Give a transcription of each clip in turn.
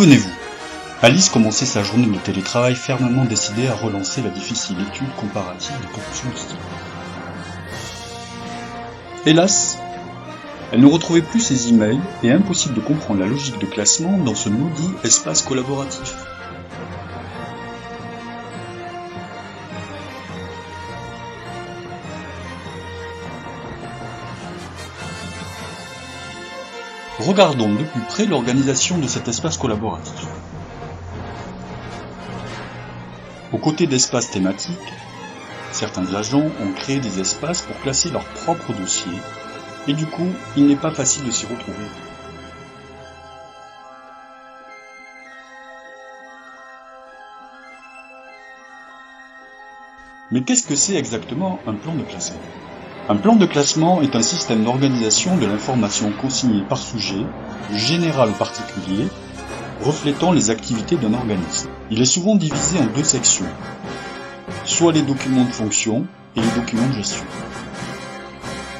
Souvenez-vous, Alice commençait sa journée de télétravail fermement décidée à relancer la difficile étude comparative des proportions de style. Hélas, elle ne retrouvait plus ses emails et impossible de comprendre la logique de classement dans ce maudit espace collaboratif. Regardons de plus près l'organisation de cet espace collaboratif. Aux côtés d'espaces thématiques, certains agents ont créé des espaces pour classer leurs propres dossiers, et du coup, il n'est pas facile de s'y retrouver. Mais qu'est-ce que c'est exactement un plan de classement ? Un plan de classement est un système d'organisation de l'information consignée par sujet, général ou particulier, reflétant les activités d'un organisme. Il est souvent divisé en deux sections, soit les documents de fonction et les documents de gestion.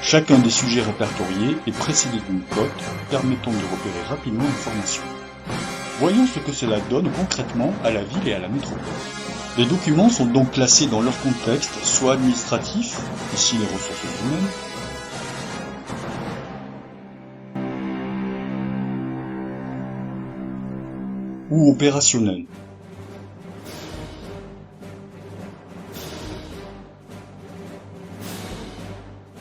Chacun des sujets répertoriés est précédé d'une cote permettant de repérer rapidement l'information. Voyons ce que cela donne concrètement à la ville et à la métropole. Les documents sont donc classés dans leur contexte, soit administratif, ici les ressources humaines, ou opérationnels.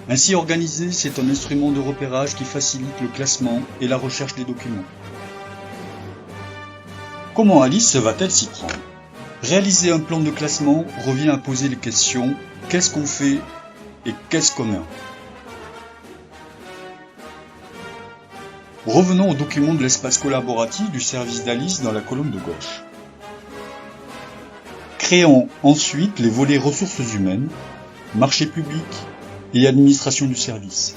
Ainsi organisé, c'est un instrument de repérage qui facilite le classement et la recherche des documents. Comment Alice va-t-elle s'y prendre ? Réaliser un plan de classement revient à poser les questions « qu'est-ce qu'on fait » et « qu'est-ce qu'on a ?» Revenons au document de l'espace collaboratif du service d'Alice dans la colonne de gauche. Créons ensuite les volets ressources humaines, marché public et administration du service.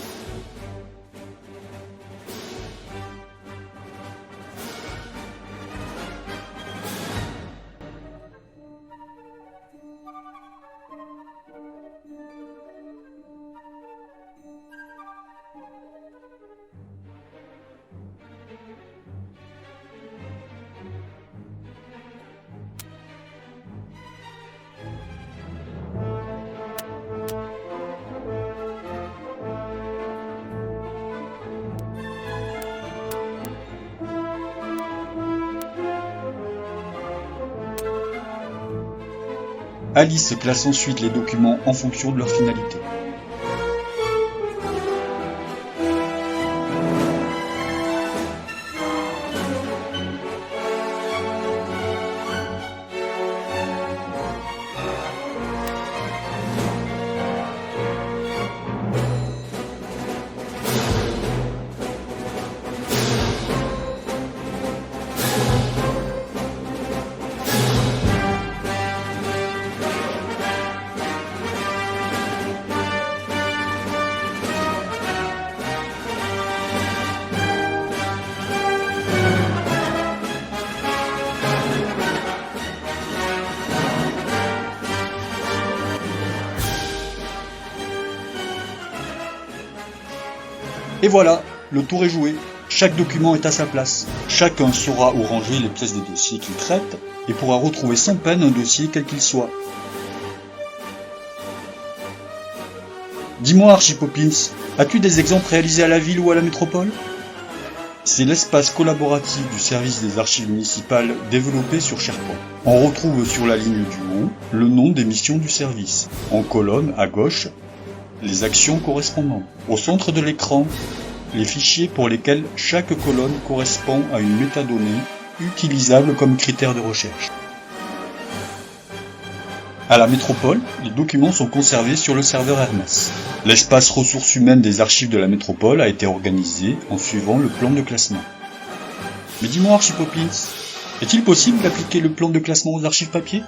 Alice classe ensuite les documents en fonction de leur finalité. Et voilà, le tour est joué. Chaque document est à sa place. Chacun saura où ranger les pièces des dossiers qu'il traite et pourra retrouver sans peine un dossier quel qu'il soit. Dis-moi Archipopins, as-tu des exemples réalisés à la ville ou à la métropole ? C'est l'espace collaboratif du service des archives municipales développé sur SharePoint. On retrouve sur la ligne du haut le nom des missions du service. En colonne à gauche, les actions correspondantes. Au centre de l'écran, les fichiers pour lesquels chaque colonne correspond à une métadonnée utilisable comme critère de recherche. À la métropole, les documents sont conservés sur le serveur Hermès. L'espace ressources humaines des archives de la métropole a été organisé en suivant le plan de classement. Mais dis-moi Archipopins, est-il possible d'appliquer le plan de classement aux archives papier ?